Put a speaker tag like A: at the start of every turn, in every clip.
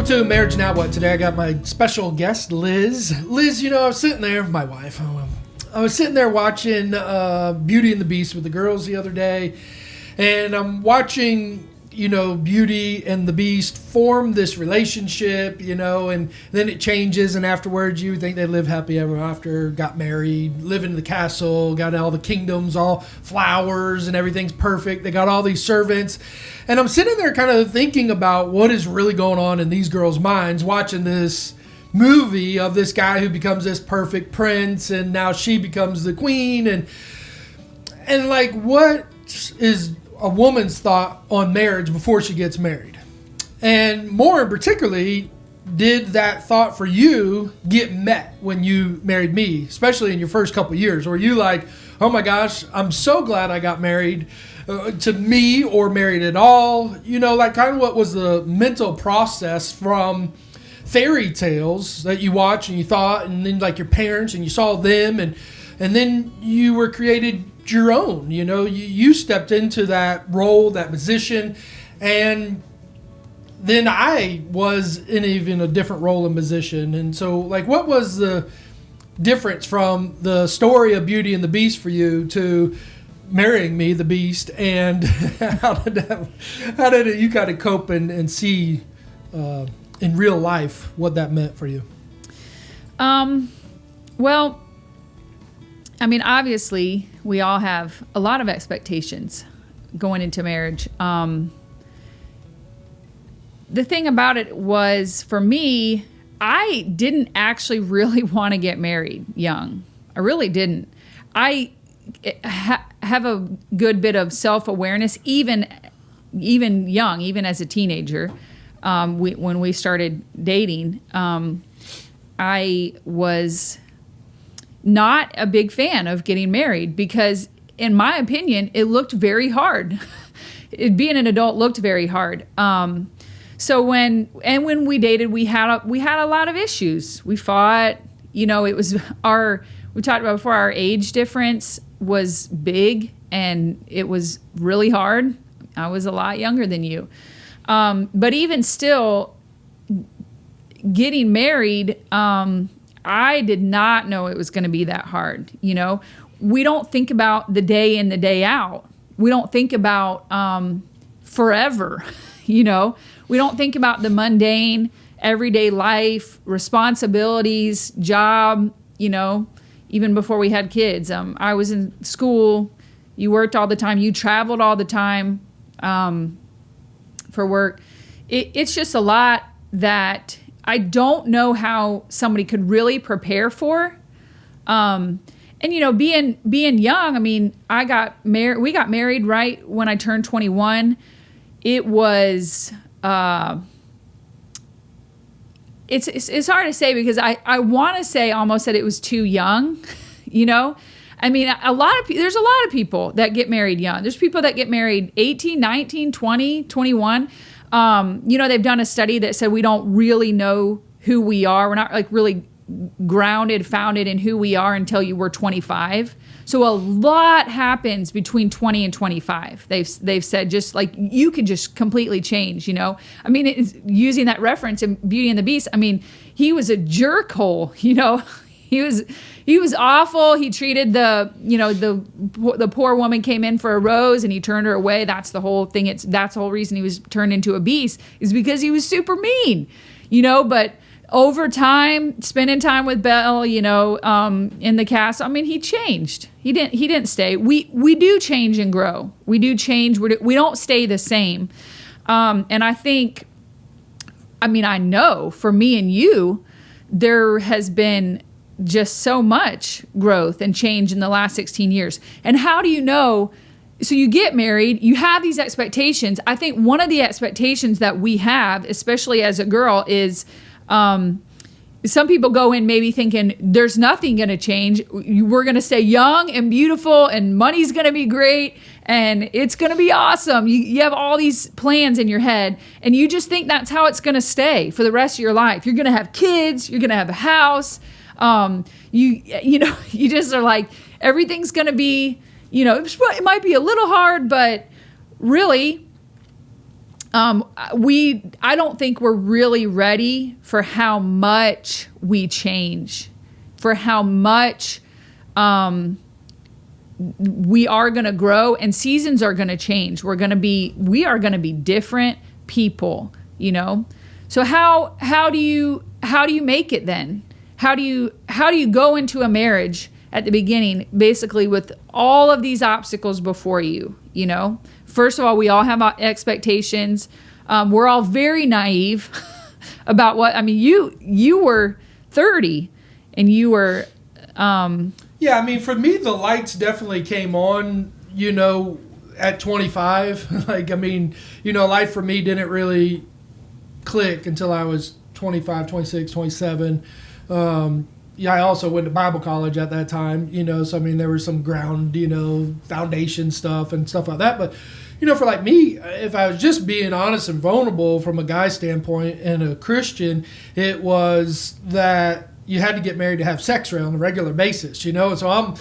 A: Welcome to Marriage Now What. Today I got my special guest, Liz. Liz, I was sitting there, my wife. I was sitting there watching Beauty and the Beast with the girls the other day, and I'm watching, Beauty and the Beast form this relationship, and then it changes, and afterwards you think they live happy ever after, got married, live in the castle, got all the kingdoms, all flowers, and everything's perfect. They got all these servants. And I'm sitting there kind of thinking about what is really going on in these girls' minds, watching this movie of this guy who becomes this perfect prince, and now she becomes the queen, and like, what is a woman's thought on marriage before she gets married? And more particularly, did that thought for you get met when you married me, especially in your first couple of years? Were you like, oh my gosh, I'm so glad I got married to me, or married at all? Like, kind of what was the mental process from fairy tales that you watch and you thought, and then like your parents and you saw them, and then you were created your own, you stepped into that role, that position, and then I was in even a different role and position. And so, like, what was the difference from the story of Beauty and the Beast for you to marrying me, the Beast, and how did you kind of cope and see in real life what that meant for you?
B: Well, I mean, obviously, we all have a lot of expectations going into marriage. The thing about it was, for me, I didn't actually really want to get married young. I really didn't. I have a good bit of self-awareness, even young, even as a teenager. When we started dating, I was not a big fan of getting married because, in my opinion, it looked very hard. Being an adult looked very hard. So when we dated, we had a lot of issues. We fought. We talked about before, our age difference was big, and it was really hard. I was a lot younger than you. But even still, getting married, I did not know it was going to be that hard. We don't think about the day in, the day out. We don't think about forever. We don't think about the mundane, everyday life, responsibilities, job, even before we had kids. I was in school. You worked all the time. You traveled all the time for work. It's just a lot that I don't know how somebody could really prepare for. And being young, I mean, we got married right when I turned 21. It was, it's hard to say because I want to say almost that it was too young, I mean, there's a lot of people that get married young. There's people that get married 18, 19, 20, 21. They've done a study that said we don't really know who we are. We're not like really founded in who we are until we're 25. So a lot happens between 20 and 25. They've said, just like, you could just completely change, I mean, using that reference in Beauty and the Beast, I mean, he was a jerkhole, He was awful. He treated the poor woman came in for a rose and he turned her away. That's the whole thing. That's the whole reason he was turned into a beast, is because he was super mean, but over time, spending time with Belle, in the castle, I mean, he changed. He didn't stay. We do change and grow. We do change. We don't stay the same. And I think, I know for me and you, there has been just so much growth and change in the last 16 years. And how do you know? So you get married, you have these expectations. I think one of the expectations that we have, especially as a girl, is some people go in maybe thinking there's nothing going to change. We're going to stay young and beautiful, and money's going to be great, and it's going to be awesome. You have all these plans in your head, and you just think that's how it's going to stay for the rest of your life. You're going to have kids. You're going to have a house. You just are like, everything's going to be, it might be a little hard, but really, I don't think we're really ready for how much we change, for how much we are going to grow, and seasons are going to change. We are going to be different people, you know? So how do you make it then? How do you go into a marriage at the beginning, basically with all of these obstacles before you, you know? First of all, we all have expectations. We're all very naive about what, I mean, you were 30 and you were...
A: Yeah, I mean, for me, the lights definitely came on, you know, at 25. Like, I mean, you know, life for me didn't really click until I was 25, 26, 27. Yeah, I also went to Bible college at that time, you know, so I mean, there was some ground, you know, foundation stuff and stuff like that. But, you know, for like me, if I was just being honest and vulnerable from a guy standpoint and a Christian, it was that you had to get married to have sex on a regular basis, you know? And so I'm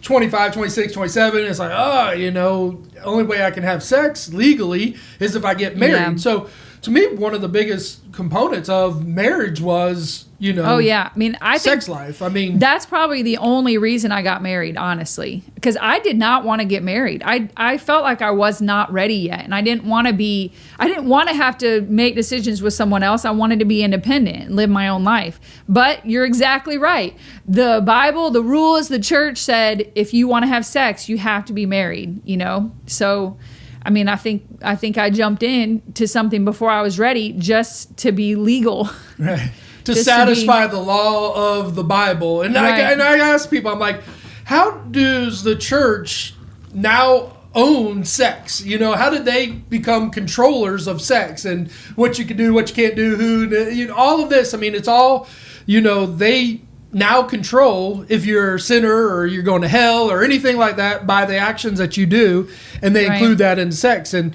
A: 25, 26, 27. It's like, oh, you know, only way I can have sex legally is if I get married.
B: Yeah.
A: So to me, one of the biggest components of marriage was, you know,
B: oh yeah, I mean, I think
A: sex life. I mean,
B: that's probably the only reason I got married, honestly, because I did not want to get married. I felt like I was not ready yet, and I didn't want to have to make decisions with someone else. I wanted to be independent and live my own life. But you're exactly right. The Bible, the rules, the church said if you want to have sex, you have to be married, you know? So I mean, I think I jumped in to something before I was ready just to be legal.
A: Right. To satisfy the law of the Bible. And, right. I ask people, I'm like, how does the church now own sex? You know, how did they become controllers of sex and what you can do, what you can't do, who, you know, all of this? I mean, it's all, you know, they now control if you're a sinner or you're going to hell or anything like that by the actions that you do. And they include that in sex. And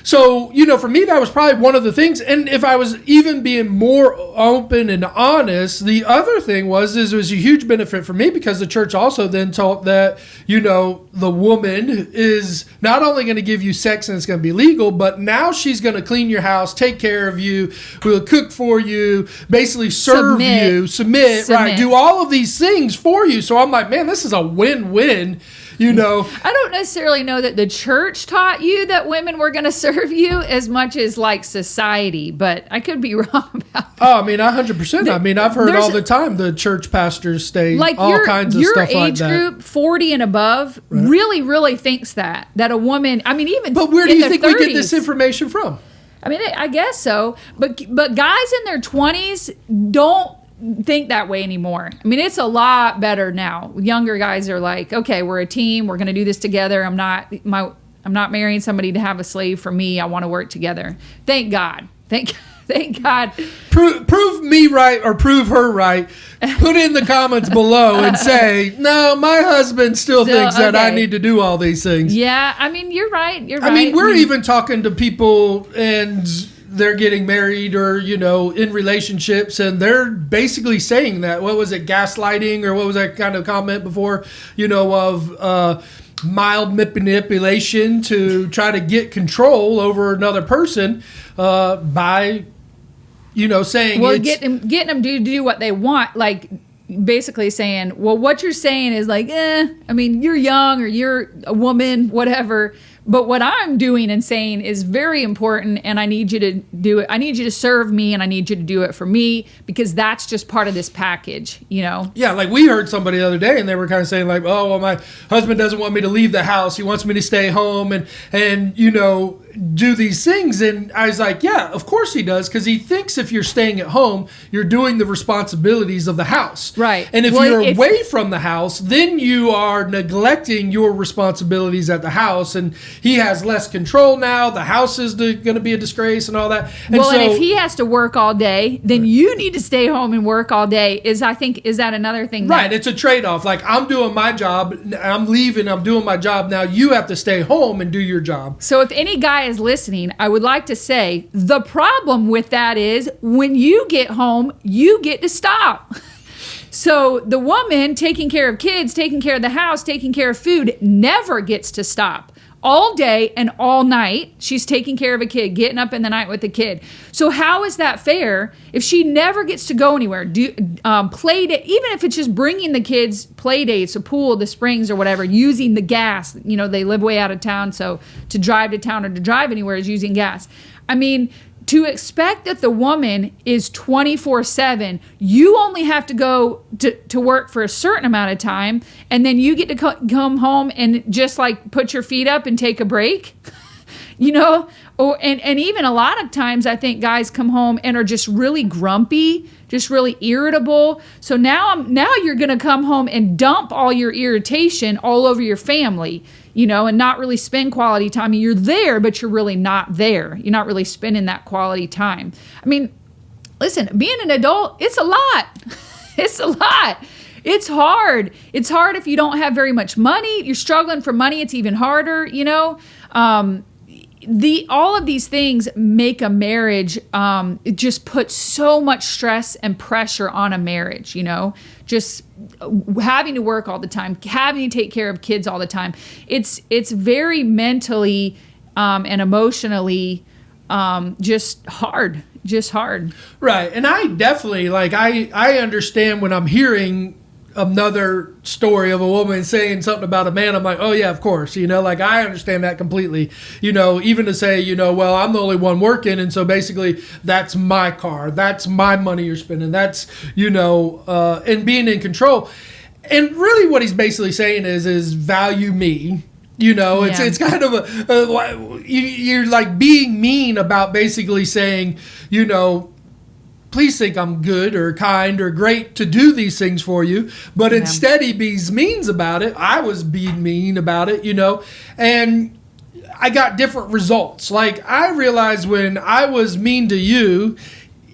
A: so, you know, for me, that was probably one of the things. And if I was even being more open and honest, the other thing was it was a huge benefit for me because the church also then taught that, you know, the woman is not only going to give you sex and it's going to be legal, but now she's going to clean your house, take care of you, will cook for you, basically serve you, submit, right, do all of these things for you. So I'm like, man, this is a win-win. You know,
B: I don't necessarily know that the church taught you that women were going to serve you as much as like society, but I could be wrong about that.
A: Oh, I mean, 100%. I mean, I've heard all the time the church pastors say like all kinds of stuff like that. Your age group,
B: 40 and above, really thinks that a woman, I mean, even
A: but where do you think 30s, we get this information from?
B: I mean, I guess so. But guys in their 20s don't think that way anymore. I mean, it's a lot better now. Younger guys are like, okay, we're a team. We're going to do this together. I'm not marrying somebody to have a slave for me. I want to work together. Thank God. Thank God.
A: Prove me right or prove her right. Put in the comments below and say, no, my husband still thinks that I need to do all these things.
B: Yeah, I mean, you're right.
A: I mean, we're even talking to people and they're getting married or, you know, in relationships, and they're basically saying that. What was it, gaslighting, or what was that kind of comment before, you know, of mild manipulation to try to get control over another person by, you know, saying,
B: well, getting them to do what they want, like basically saying, well, what you're saying is like, I mean, you're young or you're a woman, whatever. But what I'm doing and saying is very important, and I need you to do it. I need you to serve me, and I need you to do it for me, because that's just part of this package, you know?
A: Yeah, like we heard somebody the other day, and they were kind of saying like, oh, well, my husband doesn't want me to leave the house. He wants me to stay home and you know, do these things. And I was like, yeah, of course he does, because he thinks if you're staying at home, you're doing the responsibilities of the house.
B: Right.
A: And if you're away from the house, then you are neglecting your responsibilities at the house, and he has less control now. The house is going to be a disgrace and all that. And
B: and if he has to work all day, then you need to stay home and work all day. Is that another thing?
A: Right. It's a trade-off. Like, I'm doing my job. I'm leaving. I'm doing my job. Now you have to stay home and do your job.
B: So if any guy is listening, I would like to say the problem with that is when you get home, you get to stop. So the woman taking care of kids, taking care of the house, taking care of food never gets to stop. all day and all night. She's taking care of a kid, getting up in the night with the kid. So how is that fair if she never gets to go anywhere? Play date, even if it's just bringing the kids play dates, a pool, the springs or whatever, using the gas. You know, they live way out of town, so to drive to town or to drive anywhere is using gas. I mean, to expect that the woman is 24/7, you only have to go to work for a certain amount of time, and then you get to come home and just like put your feet up and take a break, you know? And even a lot of times I think guys come home and are just really grumpy, just really irritable. So now you're going to come home and dump all your irritation all over your family, you know, and not really spend quality time. You're there, but you're really not there. You're not really spending that quality time. I mean, listen, being an adult, it's a lot. It's a lot. It's hard. It's hard if you don't have very much money. You're struggling for money. It's even harder, you know. All of these things make a marriage, it just puts so much stress and pressure on a marriage, you know, just having to work all the time, having to take care of kids all the time. It's very mentally and emotionally just hard.
A: Right. And I definitely, like, I understand when I'm hearing another story of a woman saying something about a man, I'm like, oh yeah, of course, you know, like I understand that completely, you know, even to say, you know, well, I'm the only one working, and so basically that's my car, that's my money you're spending, that's, you know, and being in control. And really what he's basically saying is value me. You know, it's kind of you're like being mean about basically saying, you know, please think I'm good or kind or great to do these things for you. But instead he being mean about it. I was being mean about it, you know, and I got different results. Like I realized when I was mean to you,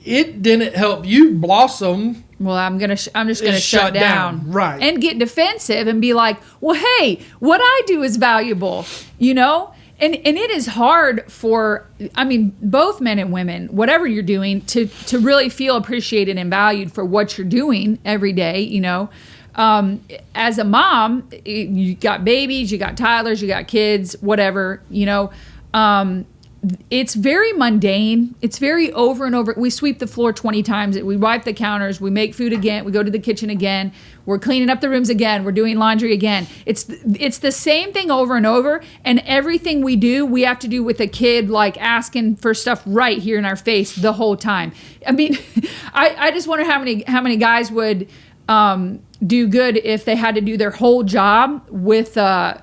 A: it didn't help you blossom.
B: Well, I'm just gonna shut down,
A: right,
B: and get defensive and be like, well, hey, what I do is valuable, you know. And it is hard for, I mean, both men and women, whatever you're doing, to really feel appreciated and valued for what you're doing every day, you know. As a mom, you got babies, you got toddlers, you got kids, whatever, you know. It's very mundane. It's very over and over. We sweep the floor 20 times. We wipe the counters. We make food again. We go to the kitchen again. We're cleaning up the rooms again. We're doing laundry again. It's the same thing over and over. And everything we do, we have to do with a kid, like asking for stuff right here in our face the whole time. I mean, I just wonder how many guys would do good if they had to do their whole job with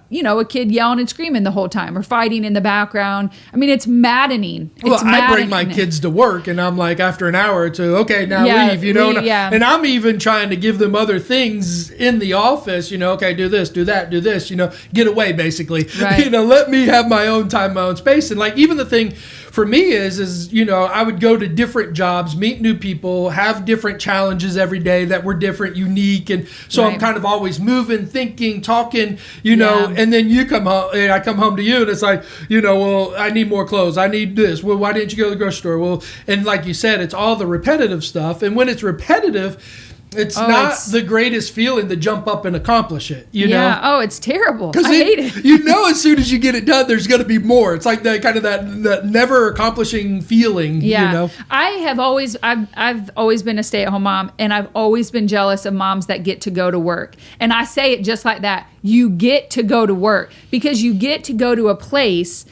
B: you know, a kid yelling and screaming the whole time or fighting in the background. I mean, it's maddening.
A: I bring my kids to work and I'm like, after an hour or two, okay, now leave, you know. And I'm even trying to give them other things in the office, you know, okay, do this, do that, do this, you know, get away basically. Right. You know, let me have my own time, my own space. And like even the thing for me is, you know, I would go to different jobs, meet new people, have different challenges every day that were different, unique. And so I'm kind of always moving, thinking, talking, you know, and then you come home, and I come home to you and it's like, you know, well, I need more clothes. I need this. Well, why didn't you go to the grocery store? Well, and like you said, it's all the repetitive stuff. And when it's repetitive, it's not the greatest feeling to jump up and accomplish it, you know?
B: Yeah. Oh, it's terrible. I hate it.
A: You know, as soon as you get it done, there's going to be more. It's like that kind of that never accomplishing feeling, you know?
B: I've always been a stay-at-home mom, and I've always been jealous of moms that get to go to work. And I say it just like that. You get to go to work because you get to go to a place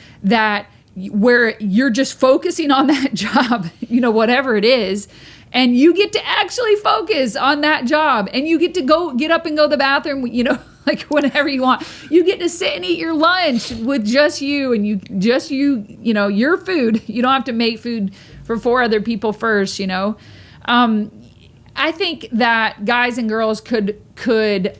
B: where you're just focusing on that job, you know, whatever it is. And you get to actually focus on that job, and you get to get up and go to the bathroom, you know, like whenever you want. You get to sit and eat your lunch with just you, and you know, your food. You don't have to make food for 4 other people first, you know. I think that guys and girls it could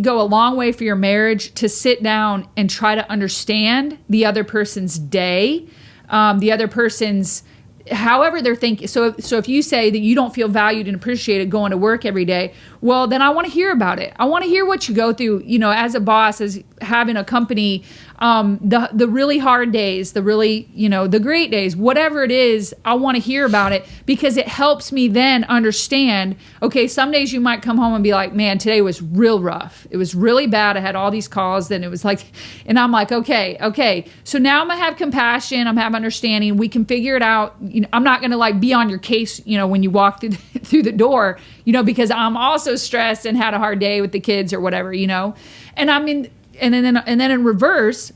B: go a long way for your marriage to sit down and try to understand the other person's day, the other person's however they're thinking. So if you say that you don't feel valued and appreciated going to work every day, well, then I want to hear about it. I want to hear what you go through, as a boss, as having a company, the really hard days, the really, the great days, whatever it is, I want to hear about it, because it helps me then understand, okay, some days you might come home and be like, man, today was real rough. It was really bad. I had all these calls. Then it was like, and I'm like, okay. So now I'm going to have compassion. I'm having understanding. We can figure it out. I'm not going to like be on your case, when you walk through the door, because I'm also stressed and had a hard day with the kids or whatever, and I mean, and then in reverse,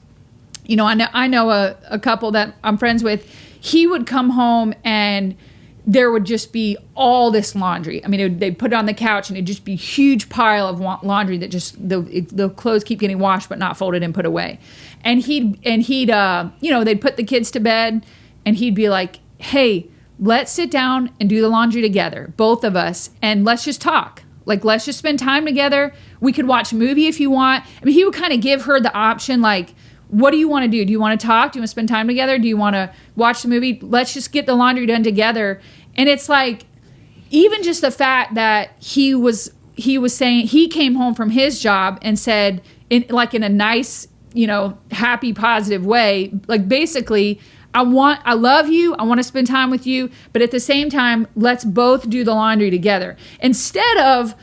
B: I know a couple that I'm friends with. He would come home and there would just be all this laundry. I mean, they'd put it on the couch and it'd just be a huge pile of laundry that just the clothes keep getting washed but not folded and put away. And he'd they'd put the kids to bed and he'd be like, hey, let's sit down and do the laundry together, both of us, and let's just talk. Like, let's just spend time together. We could watch a movie if you want. I mean, he would kind of give her the option, like, what do you want to do? Do you want to talk? Do you want to spend time together? Do you want to watch the movie? Let's just get the laundry done together. And it's like, even just the fact that he was saying, he came home from his job and said, in a nice, happy, positive way, like, basically, I love you. I want to spend time with you. But at the same time, let's both do the laundry together. Instead of,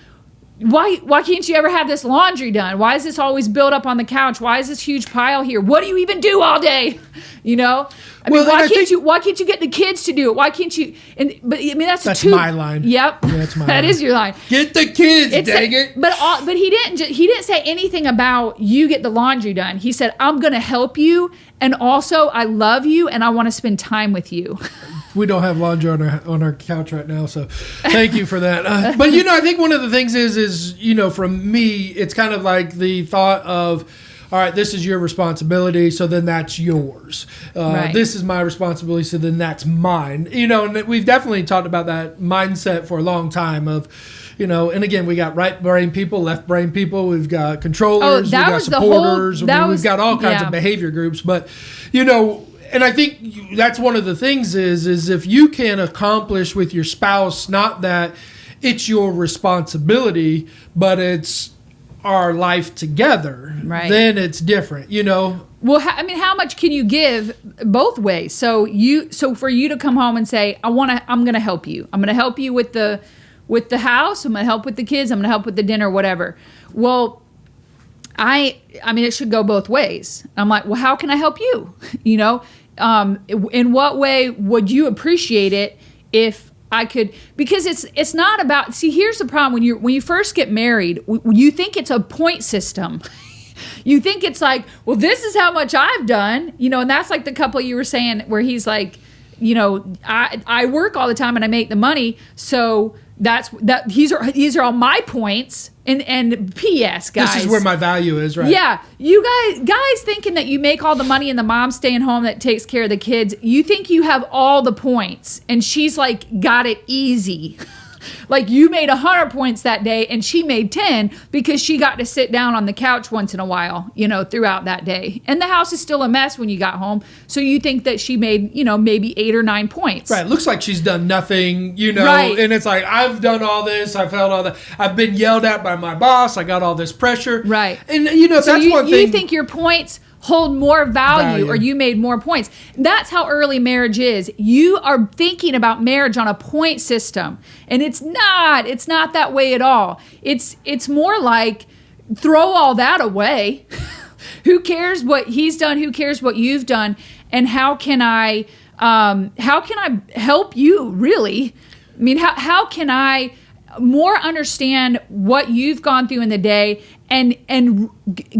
B: why can't you ever have this laundry done? Why is this always built up on the couch? Why is this huge pile here? What do you even do all day? Why can't you get the kids to do it? Why can't you? That's
A: my line.
B: Yep.
A: Yeah, that's my
B: That
A: line.
B: is your line.
A: Get the kids, dang it.
B: But he didn't say anything about you get the laundry done. He said, I'm going to help you. And also I love you and I want to spend time with you.
A: We don't have laundry on our couch right now, so thank you for that. But I think one of the things is from me, it's kind of like the thought of, all right, this is your responsibility, so then that's yours.
B: Right.
A: This is my responsibility, so then that's mine. And we've definitely talked about that mindset for a long time of, and again, we got right brain people, left brain people, we've got controllers, we've got supporters, we've got all kinds of behavior groups, but and I think that's one of the things is if you can accomplish with your spouse, not that it's your responsibility, but it's our life together,
B: right,
A: then it's different,
B: Well, how much can you give both ways? So for you to come home and say, I'm going to help you. I'm going to help you with the house. I'm going to help with the kids. I'm going to help with the dinner, whatever. Well, it should go both ways. I'm like, well, how can I help you? In what way would you appreciate it if I could? Because it's not about. See, here's the problem: when you first get married, you think it's a point system. You think it's like, well, this is how much I've done, and that's like the couple you were saying where he's like, I work all the time and I make the money, so these are all my points. And P.S. guys,
A: this is where my value is, right?
B: Yeah, you guys thinking that you make all the money and the mom's staying home that takes care of the kids. You think you have all the points, and she's like got it easy. Like you made 100 points that day and she made 10 because she got to sit down on the couch once in a while, throughout that day. And the house is still a mess when you got home. So you think that she made, maybe 8 or 9 points.
A: Right. It looks like she's done nothing,
B: Right.
A: And it's like, I've done all this. I've felt all that. I've been yelled at by my boss. I got all this pressure.
B: Right.
A: And, that's one thing.
B: You think your points hold more value or you made more points. That's how early marriage is. You are thinking about marriage on a point system, and it's not that way at all. It's more like throw all that away. Who cares what he's done? Who cares what you've done? And how can I help you really? I mean, how can I more understand what you've gone through in the day and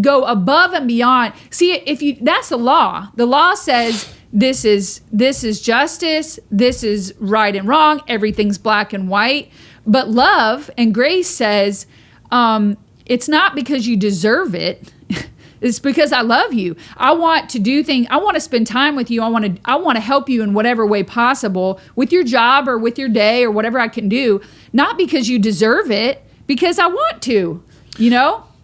B: go above and beyond. See, that's the law. The law says this is justice, this is right and wrong, everything's black and white. But love and grace says it's not because you deserve it. It's because I love you. I want to do things. I want to spend time with you. I want to help you in whatever way possible with your job or with your day or whatever I can do. Not because you deserve it, because I want to,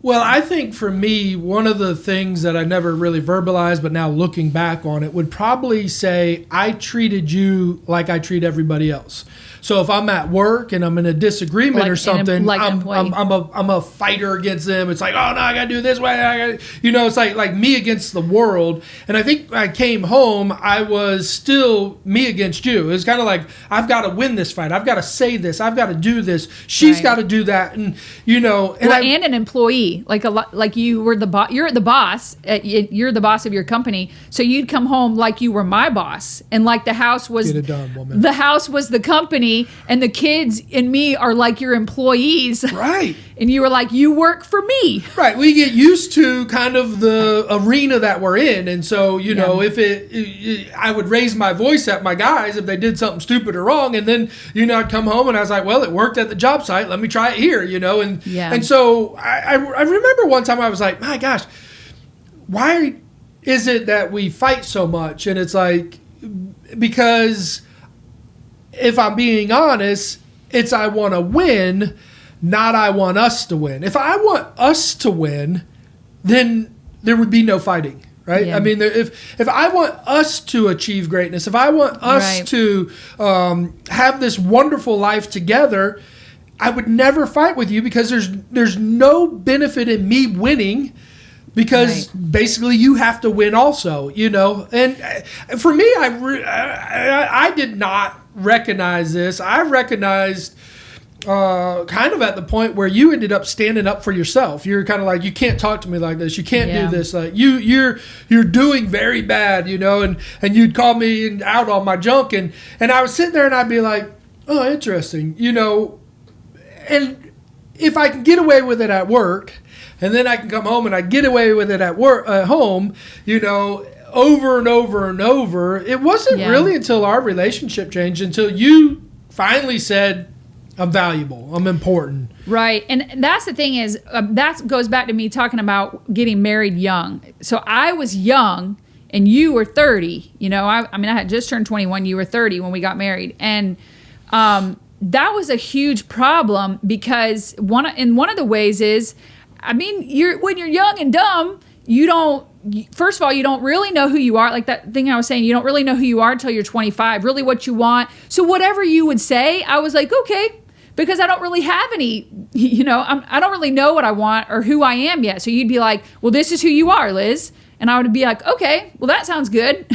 A: Well, I think for me, one of the things that I never really verbalized, but now looking back on it, would probably say I treated you like I treat everybody else. So if I'm at work and I'm in a disagreement or something, I'm a fighter against them. It's like, oh no, I gotta do it this way. It's like me against the world. And I think when I came home, I was still me against you. It was kind of like, I've got to win this fight. I've got to say this. I've got to do this. She's got to do that. And and
B: an employee, like you were the boss. You're the boss. You're the boss of your company. So you'd come home like you were my boss, and like the house was
A: get it done, woman.
B: The house was the company. And the kids and me are like your employees.
A: Right.
B: And you were like, you work for me.
A: Right. We get used to kind of the arena that we're in. And so, if I would raise my voice at my guys if they did something stupid or wrong. And then, I'd come home and I was like, well, it worked at the job site. Let me try it here, And so I remember one time I was like, my gosh, why is it that we fight so much? And it's like, because if I'm being honest, it's I want to win, not I want us to win. If I want us to win, then there would be no fighting, right? Yeah. I mean, if I want us to achieve greatness, if I want us to have this wonderful life together, I would never fight with you because there's no benefit in me winning. Because basically you have to win also, And for me, I did not recognize this. I recognized kind of at the point where you ended up standing up for yourself. You're kind of like, you can't talk to me like this. You can't do this. Like you're doing very bad, and you'd call me out on my junk. And I was sitting there and I'd be like, oh, interesting, And if I can get away with it at work, and then I can come home and I get away with it at home, over and over and over. It wasn't really until our relationship changed, until you finally said, I'm valuable, I'm important.
B: Right. And that's the thing is, that goes back to me talking about getting married young. So I was young and you were 30. I had just turned 21. You were 30 when we got married. And that was a huge problem because one of the ways is, when you're young and dumb, first of all, you don't really know who you are. Like that thing I was saying, you don't really know who you are until you're 25, really what you want. So whatever you would say, I was like, okay, because I don't really have any, I don't really know what I want or who I am yet. So you'd be like, well, this is who you are, Liz. And I would be like, okay, well, that sounds good.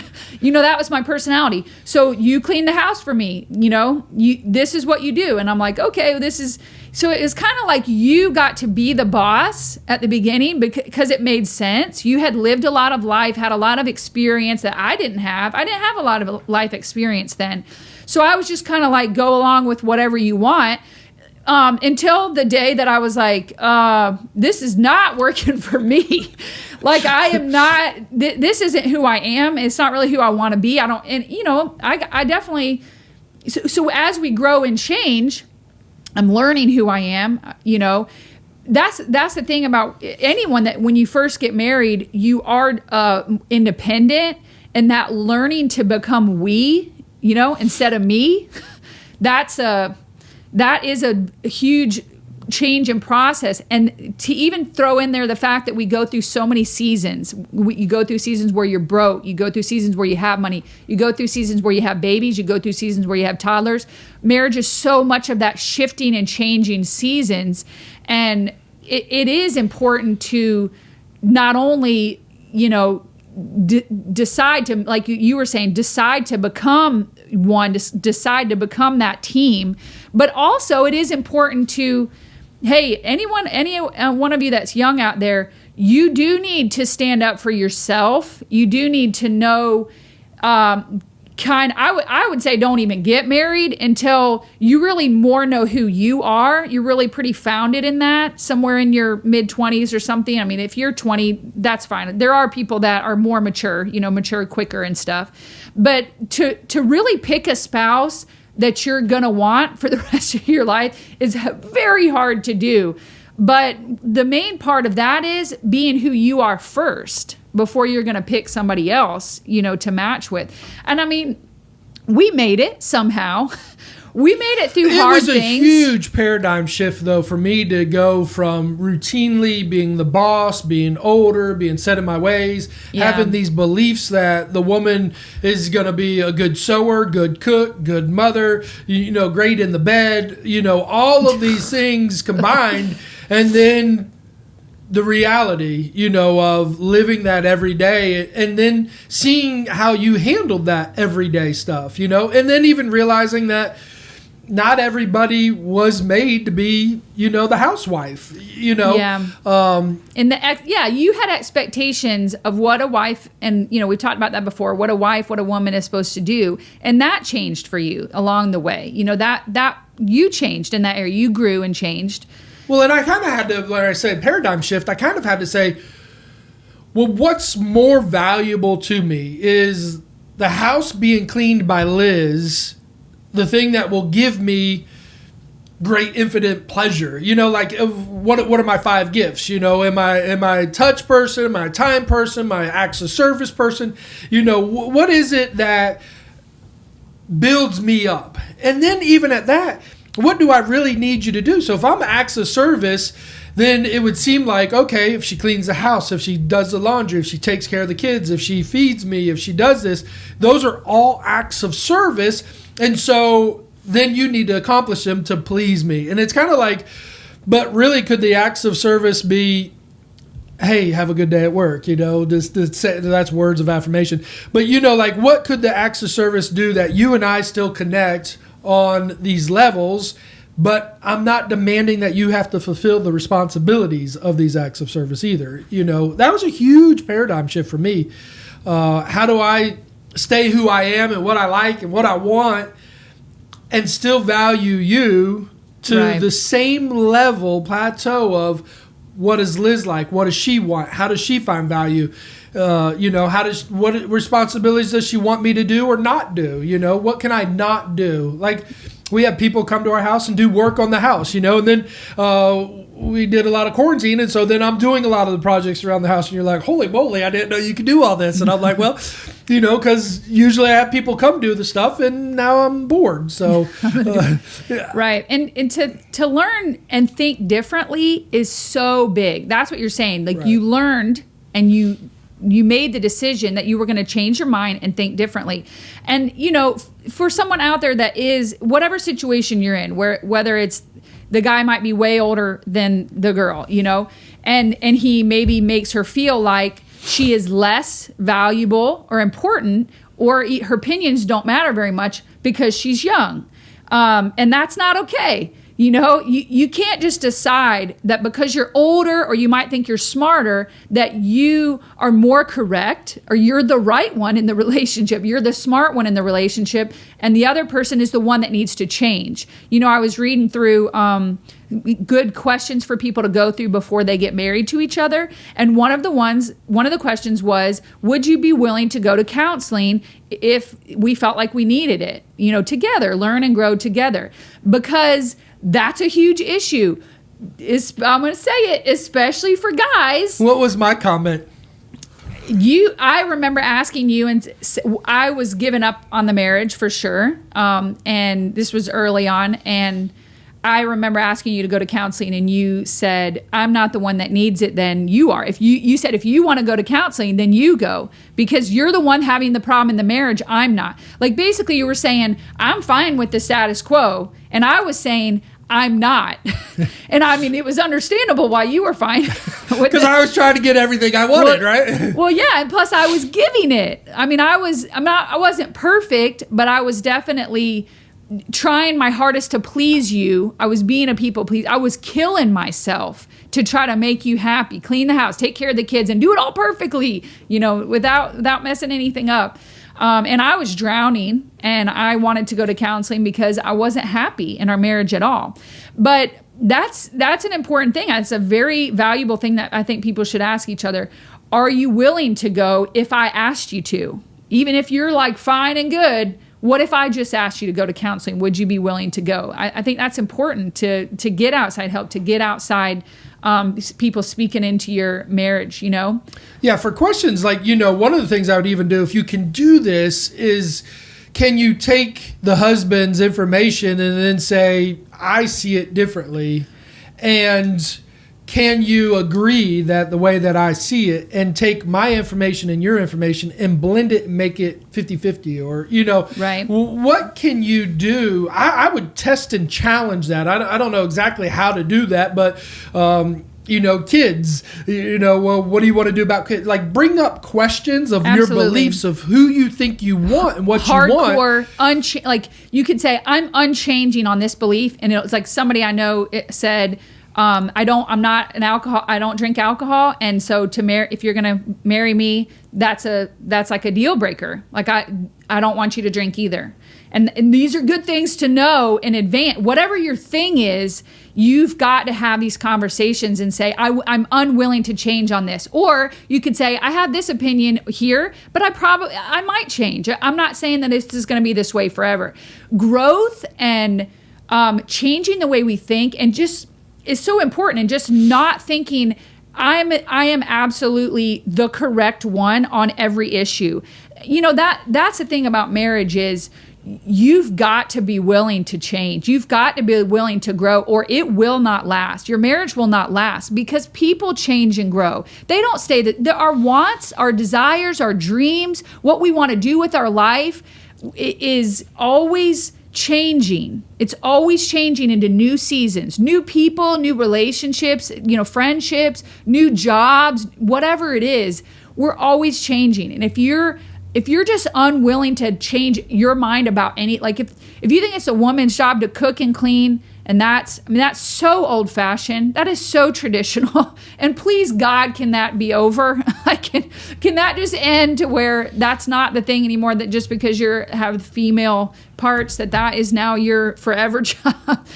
B: That was my personality. So you clean the house for me. This is what you do. And I'm like, okay, well, this is... So it was kind of like you got to be the boss at the beginning because it made sense. You had lived a lot of life, had a lot of experience that I didn't have. I didn't have a lot of life experience then. So I was just kind of like, go along with whatever you want. Until the day that I was like, this is not working for me. Like I am not, this isn't who I am. It's not really who I want to be. I definitely, so as we grow and change, I'm learning who I am, That's the thing about anyone, that when you first get married, you are independent, and that learning to become we, instead of me, that is a huge change in process. And to even throw in there the fact that we go through so many seasons. You go through seasons where you're broke. You go through seasons where you have money. You go through seasons where you have babies. You go through seasons where you have toddlers. Marriage is so much of that shifting and changing seasons. And it is important to not only, decide to, like you were saying, decide to become one, decide to become that team. But also it is important to, hey, any one of you that's young out there, you do need to stand up for yourself. You do need to know, I would say don't even get married until you really more know who you are. You're really pretty founded in that, somewhere in your mid-20s or something. I mean, if you're 20, that's fine. There are people that are more mature, mature quicker and stuff. But to really pick a spouse that you're going to want for the rest of your life is very hard to do. But the main part of that is being who you are first before you're going to pick somebody else, to match with. And I mean, we made it somehow. we made it through
A: It
B: hard
A: was a
B: things.
A: huge paradigm shift, though, for me to go from routinely being the boss, being older, being set in my ways, having these beliefs that the woman is going to be a good sewer, good cook, good mother, great in the bed, all of these things combined, and then the reality, of living that every day, and then seeing how you handled that everyday stuff, and then even realizing that not everybody was made to be, the housewife,
B: Yeah. You had expectations of what a wife, and, we talked about that before, what a woman is supposed to do. And that changed for you along the way. That you changed in that area. You grew and changed.
A: Well, and I kind of had to, when I say paradigm shift, I kind of had to say, well, what's more valuable to me? Is the house being cleaned by Liz the thing that will give me great infinite pleasure? What are my 5 gifts? Am I a touch person? Am I a time person? Am I an acts of service person? What is it that builds me up? And then even at that, what do I really need you to do? So if I'm acts of service, then it would seem like, okay, if she cleans the house, if she does the laundry, if she takes care of the kids, if she feeds me, if she does this, those are all acts of service. And so then you need to accomplish them to please me. And it's kind of like, but really, could the acts of service be, hey, have a good day at work, that's words of affirmation. But, what could the acts of service do that you and I still connect on these levels, but I'm not demanding that you have to fulfill the responsibilities of these acts of service either. That was a huge paradigm shift for me. How do I stay who I am and what I like and what I want and still value you to the same level plateau of what is Liz like? What does she want? How does she find value? What responsibilities does she want me to do or not do? What can I not do? Like, we have people come to our house and do work on the house, and then we did a lot of quarantine, and so then I'm doing a lot of the projects around the house, and you're like, holy moly, I didn't know you could do all this. And I'm like, well, because usually I have people come do the stuff, and now I'm bored. So,
B: Right. And to learn and think differently is so big. That's what you're saying. Like, you learned and you made the decision that you were going to change your mind and think differently. And, for someone out there that is, whatever situation you're in, whether it's the guy might be way older than the girl, and he maybe makes her feel like she is less valuable or important, or her opinions don't matter very much because she's young. And that's not okay. You can't just decide that because you're older or you might think you're smarter that you are more correct or you're the right one in the relationship. You're the smart one in the relationship, and the other person is the one that needs to change. I was reading through good questions for people to go through before they get married to each other, and one of the questions was, would you be willing to go to counseling if we felt like we needed it, together, learn and grow together? Because that's a huge issue. I'm going to say it, especially for guys.
A: What was my comment?
B: I remember asking you, and I was giving up on the marriage for sure. And this was early on. And I remember asking you to go to counseling, and you said, I'm not the one that needs it, then you are. If you said, if you want to go to counseling, then you go, because you're the one having the problem in the marriage. I'm not. Like, basically you were saying, I'm fine with the status quo. And I was saying, I'm not. And I mean, it was understandable why you were fine.
A: Because I was trying to get everything I wanted, right?
B: Well, yeah. And plus I was giving it. I mean, I wasn't perfect, but I was definitely trying my hardest to please you. I was being a people pleaser. I was killing myself to try to make you happy, clean the house, take care of the kids, and do it all perfectly, without messing anything up. And I was drowning, and I wanted to go to counseling because I wasn't happy in our marriage at all. But that's an important thing. It's a very valuable thing that I think people should ask each other. Are you willing to go if I asked you to? Even if you're like fine and good, what if I just asked you to go to counseling? Would you be willing to go? I think that's important to get outside help, to get outside people speaking into your marriage, Yeah,
A: for questions like, one of the things I would even do if you can do this is can you take the husband's information and then say, I see it differently? And can you agree that the way that I see it, and take my information and your information and blend it and make it 50-50? Or,
B: right.
A: What can you do? I would test and challenge that. I don't know exactly how to do that, but kids, well, what do you want to do about kids? Like, bring up questions of
B: Absolutely.
A: your beliefs of who you think you want and what you want.
B: Hardcore, like you could say, I'm unchanging on this belief. And it's like somebody I know said, I don't drink alcohol. And so if you're going to marry me, that's like a deal breaker. Like I don't want you to drink either. And these are good things to know in advance. Whatever your thing is, you've got to have these conversations and say, I'm unwilling to change on this. Or you could say, I have this opinion here, but I might change. I'm not saying that this is going to be this way forever. Growth and changing the way we think and just is so important, and just not thinking I am absolutely the correct one on every issue. That's the thing about marriage is you've got to be willing to change. You've got to be willing to grow, or it will not last. Your marriage will not last because people change and grow. They don't stay. Our wants, our desires, our dreams, what we want to do with our life is always changing. It's always changing into new seasons, new people, new relationships, friendships, new jobs, whatever it is. We're always changing. And if you're just unwilling to change your mind about any, like if you think it's a woman's job to cook and clean, and that's so old fashioned, that is so traditional. And please God, can that be over? Can that just end to where that's not the thing anymore, that just because you have female parts, that is now your forever job?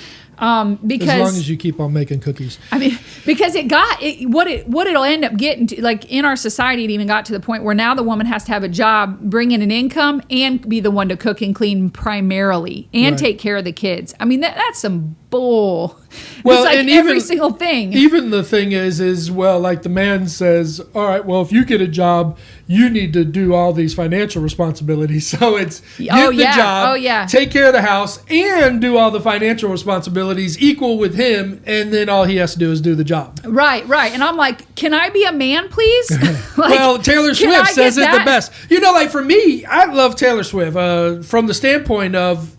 B: Because
A: as long as you keep on making cookies.
B: I mean, because what it'll end up getting to, like in our society, it even got to the point where now the woman has to have a job, bring in an income, and be the one to cook and clean primarily, and
A: right.
B: take care of the kids. I mean, that's some bull.
A: Well,
B: it's like
A: and
B: every single thing.
A: Even the thing is well, like the man says, all right, well, if you get a job, you need to do all these financial responsibilities. So it's get the job, take care of the house, and do all the financial responsibilities equal with him, and then all he has to do is do the job.
B: Right. And I'm like, can I be a man, please?
A: Well, Taylor Swift says it the best. Like for me, I love Taylor Swift from the standpoint of,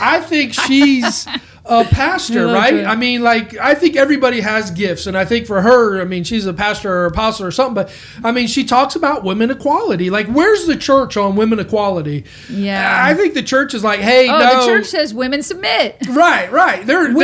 A: I think she's a pastor, right? Her. I mean, like, I think everybody has gifts. And I think for her, I mean, she's a pastor or apostle or something. But, I mean, she talks about women equality. Like, where's the church on women equality? Yeah. I think the church is like, hey, no.
B: The church says women submit.
A: Right. They're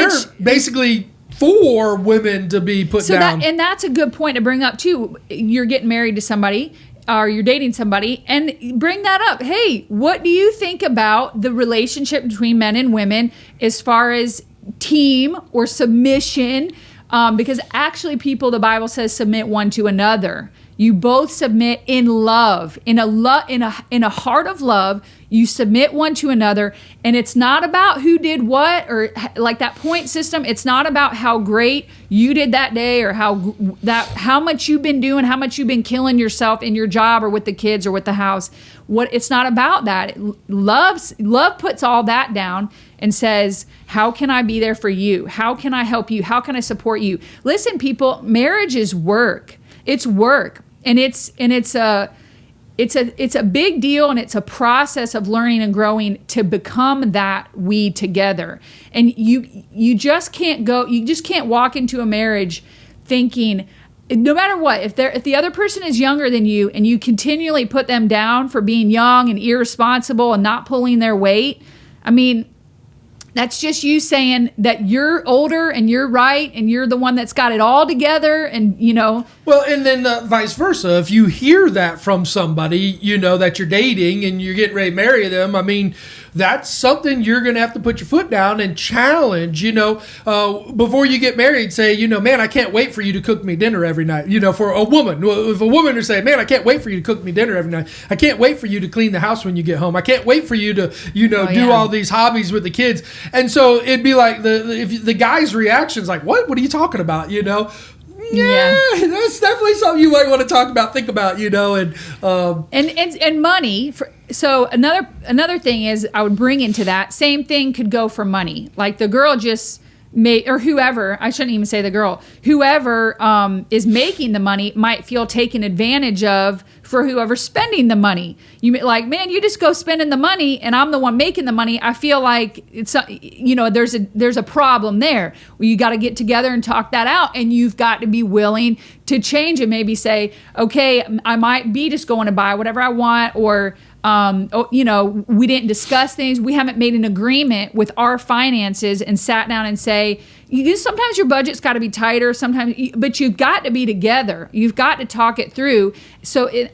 A: basically for women to be put down.
B: And that's a good point to bring up, too. You're getting married to somebody, or you're dating somebody, and bring that up. Hey, what do you think about the relationship between men and women as far as team or submission? Because actually, the Bible says submit one to another. You both submit in love, in a heart of love. You submit one to another, and it's not about who did what, or like that point system. It's not about how great you did that day, or how much you've been doing, how much you've been killing yourself in your job or with the kids or with the house. It's not about that. Love puts all that down and says, how can I be there for you? How can I help you? How can I support you? Listen, people, marriage is work. It's work. And it's a big deal, and it's a process of learning and growing to become that we together. And you just can't walk into a marriage thinking, no matter what, if the other person is younger than you and you continually put them down for being young and irresponsible and not pulling their weight, I mean, that's just you saying that you're older and you're right and you're the one that's got it all together, and
A: Well, and then vice versa. If you hear that from somebody, that you're dating and you're getting ready to marry them, I mean, that's something you're going to have to put your foot down and challenge, before you get married. Say, man, I can't wait for you to cook me dinner every night. For a woman, if a woman is saying, man, I can't wait for you to cook me dinner every night. I can't wait for you to clean the house when you get home. I can't wait for you to, do all these hobbies with the kids. And so it'd be like if the guy's reaction's like, what are you talking about? Yeah, that's definitely something you might want to think about, and money.
B: so another thing is I would bring into that same thing could go for money. Like the girl just or whoever, I shouldn't even say the girl, whoever is making the money might feel taken advantage of for whoever's spending the money. You like, man, you just go spending the money and I'm the one making the money. I feel like it's, there's a problem there. Well, you got to get together and talk that out, and you've got to be willing to change it. Maybe say, okay, I might be just going to buy whatever I want, or we didn't discuss things. We haven't made an agreement with our finances and sat down and say, sometimes your budget's got to be tighter, but you've got to be together. You've got to talk it through.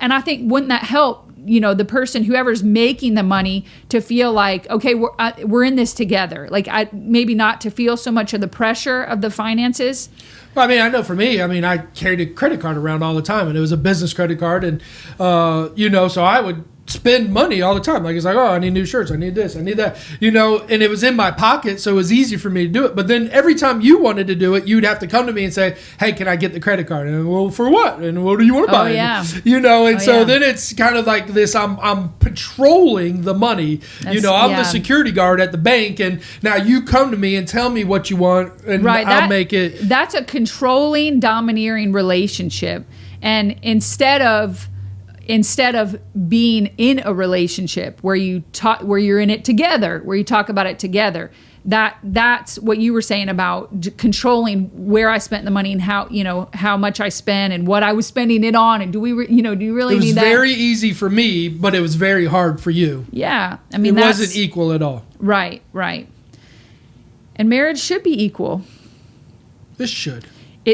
B: And I think, wouldn't that help, the person, whoever's making the money, to feel like, okay, we're in this together. Like, maybe not to feel so much of the pressure of the finances.
A: Well, I mean, I know for me, I carried a credit card around all the time, and it was a business credit card, and so I would spend money all the time. Like, it's like, oh, I need new shirts, I need this, I need that, and it was in my pocket, so it was easy for me to do it. But then every time you wanted to do it, you'd have to come to me and say, hey, can I get the credit card? And, well, for what? And what do you want to buy?
B: Oh, yeah.
A: Then it's kind of like this, I'm patrolling the money. I'm the security guard at the bank, and now you come to me and tell me what you want, and I'll make it.
B: That's a controlling, domineering relationship. And instead of being in a relationship where you're in it together, where you talk about it together, that's what you were saying about controlling where I spent the money and how much I spent and what I was spending it on, and do you really need that? It was
A: very easy for me, but it was very hard for you.
B: Yeah, I mean,
A: it wasn't equal at all.
B: Right. And marriage should be equal.
A: This should.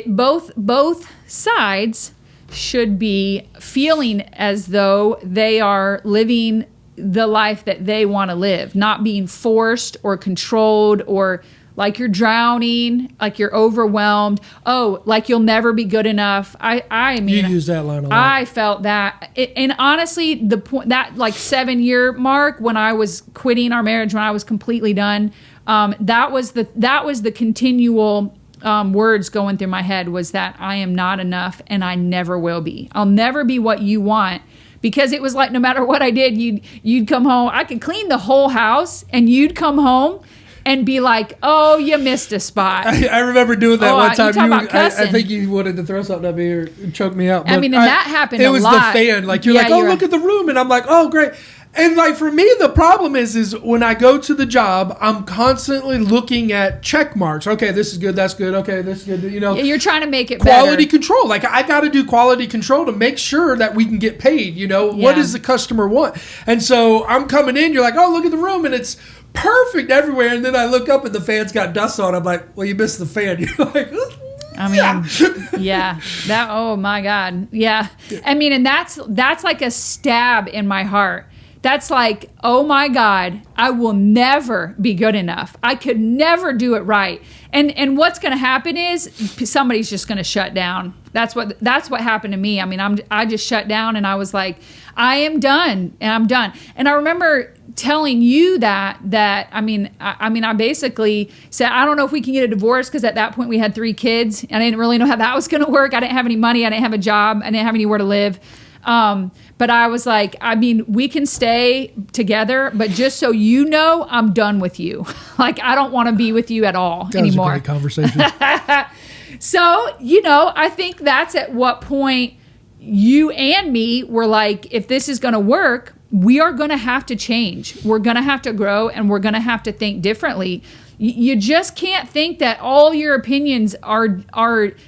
B: Both sides should be feeling as though they are living the life that they want to live, not being forced or controlled, or like you're drowning, like you're overwhelmed. Oh, like you'll never be good enough. I mean,
A: you use that line a lot.
B: I felt that, and honestly, the point that like 7-year mark when I was quitting our marriage, when I was completely done, that was the continual words going through my head, was that I am not enough and I never will be. I'll never be what you want, because it was like no matter what I did, you'd come home. I could clean the whole house and you'd come home and be like, oh, you missed a spot.
A: I remember doing that one time.
B: I
A: think you wanted to throw something at me or choke me out.
B: But and that happened a lot.
A: It was the fan. Like, you're like, oh, look at the room. And I'm like, oh, great. And like for me, the problem is when I go to the job, I'm constantly looking at check marks. Okay, this is good. That's good. Okay, this is good.
B: You're trying to make it
A: quality
B: better.
A: Control. Like, I got to do quality control to make sure that we can get paid. What does the customer want? And so I'm coming in. You're like, oh, look at the room, and it's perfect everywhere. And then I look up and the fan's got dust on. I'm like, well, you missed the fan. You're like,
B: I mean, yeah, that, oh my God. Yeah. I mean, and that's like a stab in my heart. That's like, oh my God, I will never be good enough. I could never do it right. And what's going to happen is somebody's just going to shut down. That's what happened to me. I mean, I just shut down, and I was like, I am done, and I'm done. And I remember telling you that I basically said, I don't know if we can get a divorce, because at that point we had 3 kids, and I didn't really know how that was going to work. I didn't have any money. I didn't have a job. I didn't have anywhere to live. But I was like, I mean, we can stay together, but just so you know, I'm done with you. Like, I don't want to be with you at all anymore.
A: That was a great conversation.
B: So, I think that's at what point you and me were like, if this is going to work, we are going to have to change. We're going to have to grow, and we're going to have to think differently. You just can't think that all your opinions are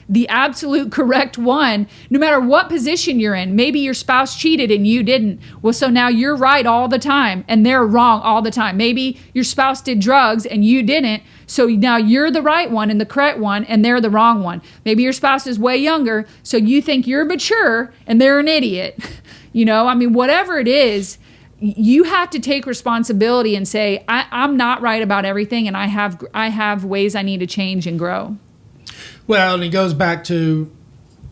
B: the absolute correct one, no matter what position you're in. Maybe your spouse cheated and you didn't. Well, so now you're right all the time and they're wrong all the time. Maybe your spouse did drugs and you didn't. So now you're the right one and the correct one, and they're the wrong one. Maybe your spouse is way younger, so you think you're mature and they're an idiot. I mean, whatever it is, you have to take responsibility and say, I'm not right about everything, and I have ways I need to change and grow.
A: Well, and it goes back to,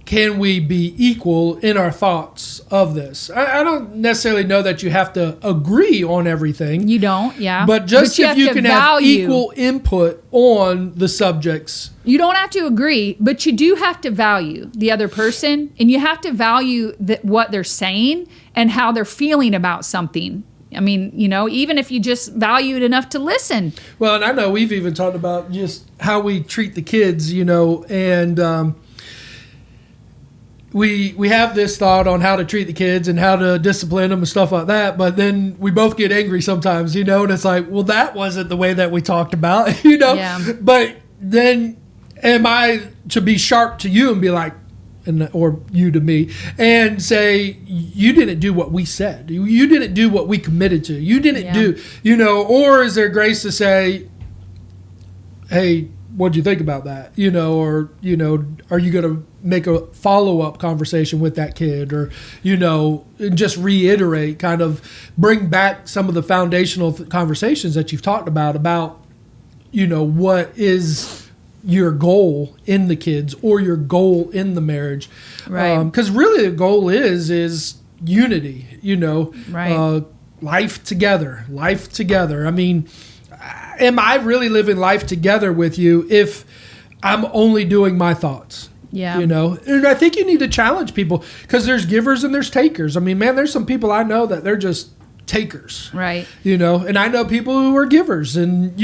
A: can we be equal in our thoughts of this? I don't necessarily know that you have to agree on everything.
B: You don't, yeah.
A: But if you can have equal input on the subjects.
B: You don't have to agree, but you do have to value the other person, and you have to value what they're saying and how they're feeling about something. I mean, even if you just value it enough to listen.
A: Well, and I know we've even talked about just how we treat the kids, and we have this thought on how to treat the kids and how to discipline them and stuff like that, but then we both get angry sometimes, and it's like, well, that wasn't the way that we talked about,
B: Yeah.
A: But then am I to be sharp to you and be like, or you to me, and say, you didn't do what we said. You didn't do what we committed to. You didn't do, or is there grace to say, hey, what'd you think about that? Or, are you going to make a follow-up conversation with that kid, or, and just reiterate, kind of bring back some of the foundational conversations that you've talked about, what is your goal in the kids or your goal in the marriage.
B: Right.
A: Because really the goal is unity,
B: Right.
A: Life together. I mean, am I really living life together with you if I'm only doing my thoughts?
B: Yeah.
A: And I think you need to challenge people, because there's givers and there's takers. I mean, man, there's some people I know that they're just takers.
B: Right.
A: And I know people who are givers, and,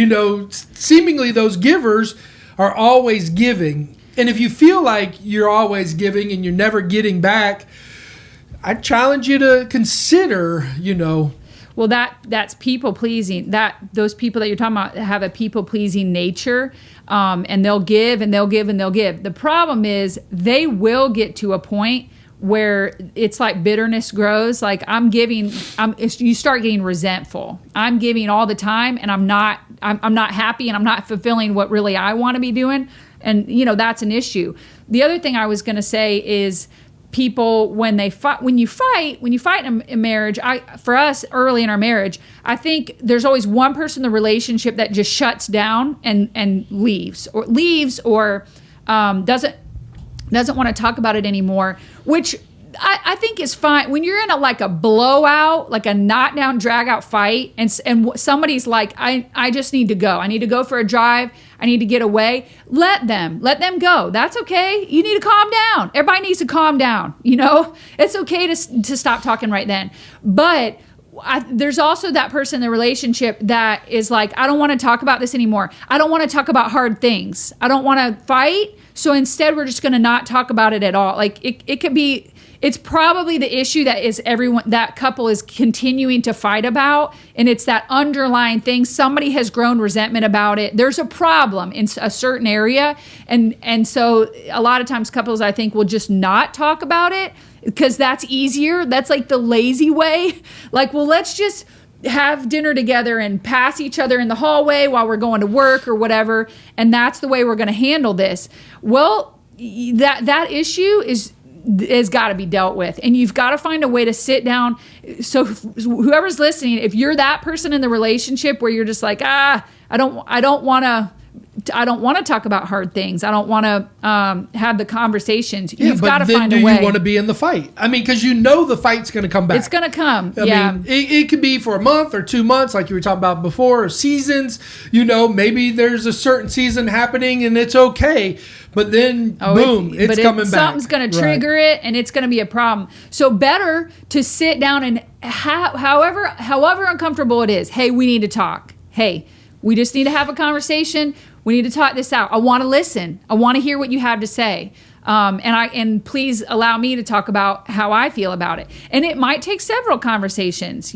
A: seemingly those givers are always giving. And if you feel like you're always giving and you're never getting back, I challenge you to consider,
B: Well, that's people pleasing. Those people that you're talking about have a people pleasing nature, and they'll give and they'll give and they'll give. The problem is they will get to a point where it's like bitterness grows. Like you start getting resentful. I'm giving all the time, and I'm not happy, and I'm not fulfilling what really I want to be doing. And that's an issue. The other thing I was going to say is, people, when you fight in a marriage, for us early in our marriage, I think there's always one person in the relationship that just shuts down and leaves or doesn't want to talk about it anymore, which I think is fine. When you're in a blowout, like a knockdown, drag out fight, and somebody's like, I just need to go. I need to go for a drive. I need to get away. Let them go. That's okay. You need to calm down. Everybody needs to calm down. It's okay to stop talking right then. But there's also that person in the relationship that is like, I don't want to talk about this anymore. I don't want to talk about hard things. I don't want to fight. So instead, we're just going to not talk about it at all. Like it could be. It's probably the issue that couple is continuing to fight about, and it's that underlying thing. Somebody has grown resentment about it. There's a problem in a certain area, and so a lot of times couples, I think, will just not talk about it because that's easier. That's like the lazy way. Like, well, let's just have dinner together and pass each other in the hallway while we're going to work or whatever, and that's the way we're going to handle this. Well, that issue has got to be dealt with, and you've got to find a way to sit down. So whoever's listening, if you're that person in the relationship where you're just like, I don't want to talk about hard things. I don't want to have the conversations. You've got to find a way.
A: Do you want to be in the fight? I mean, because the fight's going to come back.
B: It's going to come.
A: I mean, it could be for a month or 2 months, like you were talking about before, or seasons. Maybe there's a certain season happening and it's okay. But then, boom, it's coming back.
B: Something's going to trigger it, and it's going to be a problem. So better to sit down and however uncomfortable it is, hey, we need to talk. Hey, we just need to have a conversation. We need to talk this out. I want to listen. I want to hear what you have to say. And please allow me to talk about how I feel about it. And it might take several conversations,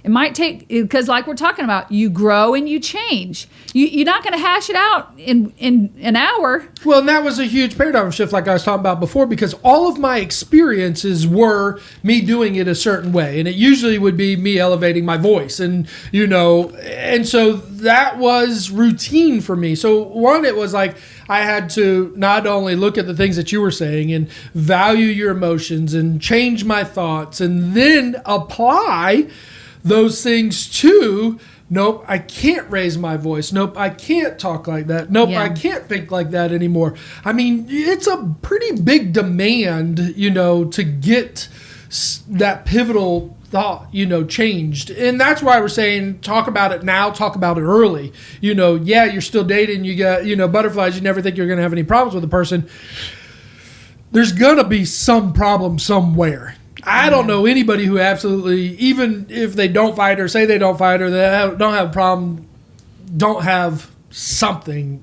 B: It might take, because like we're talking about, you grow and you change. You're not going to hash it out in an hour.
A: Well, and that was a huge paradigm shift like I was talking about before, because all of my experiences were me doing it a certain way. And it usually would be me elevating my voice. And, and so that was routine for me. So one, it was like I had to not only look at the things that you were saying and value your emotions and change my thoughts and then apply those things to, nope, I can't raise my voice. Nope, I can't talk like that. Nope, I can't think like that anymore. I mean, it's a pretty big demand, to get that pivotal thought, changed. And that's why we're saying talk about it now, talk about it early. You're still dating, you got, butterflies, you never think you're going to have any problems with a person. There's going to be some problem somewhere. I don't know anybody who absolutely, even if they don't fight or say they don't fight or they don't have a problem, don't have something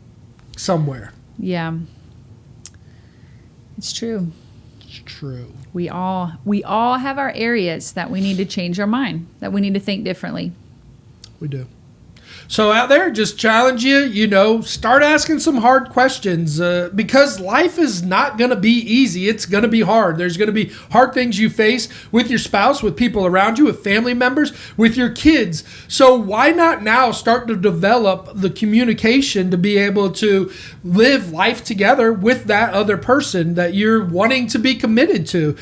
A: somewhere.
B: Yeah. It's true.
A: It's true.
B: We all have our areas that we need to change our mind, that we need to think differently.
A: We do. So out there, just challenge you, start asking some hard questions because life is not going to be easy. It's going to be hard. There's going to be hard things you face with your spouse, with people around you, with family members, with your kids. So why not now start to develop the communication to be able to live life together with that other person that you're wanting to be committed to?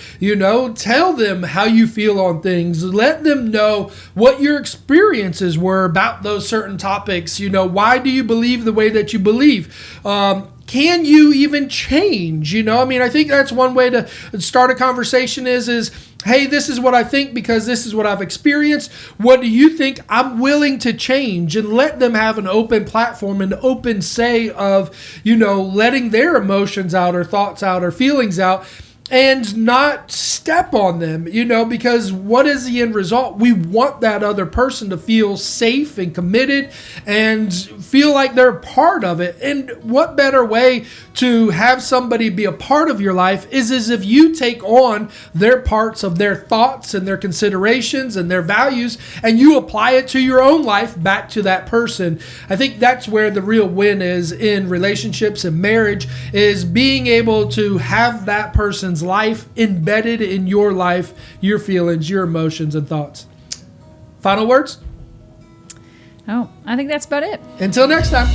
A: Tell them how you feel on things. Let them know what your experiences were about those certain topics. Why do you believe the way that you believe? Can you even change? I think that's one way to start a conversation is, hey, this is what I think because this is what I've experienced. What do you think? I'm willing to change, and let them have an open platform, an open say of, letting their emotions out or thoughts out or feelings out, and not step on them, because what is the end result? We want that other person to feel safe and committed and feel like they're part of it. And what better way to have somebody be a part of your life is if you take on their parts of their thoughts and their considerations and their values, and you apply it to your own life back to that person. I think that's where the real win is in relationships and marriage, is being able to have that person's life embedded in your life, your feelings, your emotions and thoughts. Final words?
B: Oh, I think that's about it.
A: Until next time.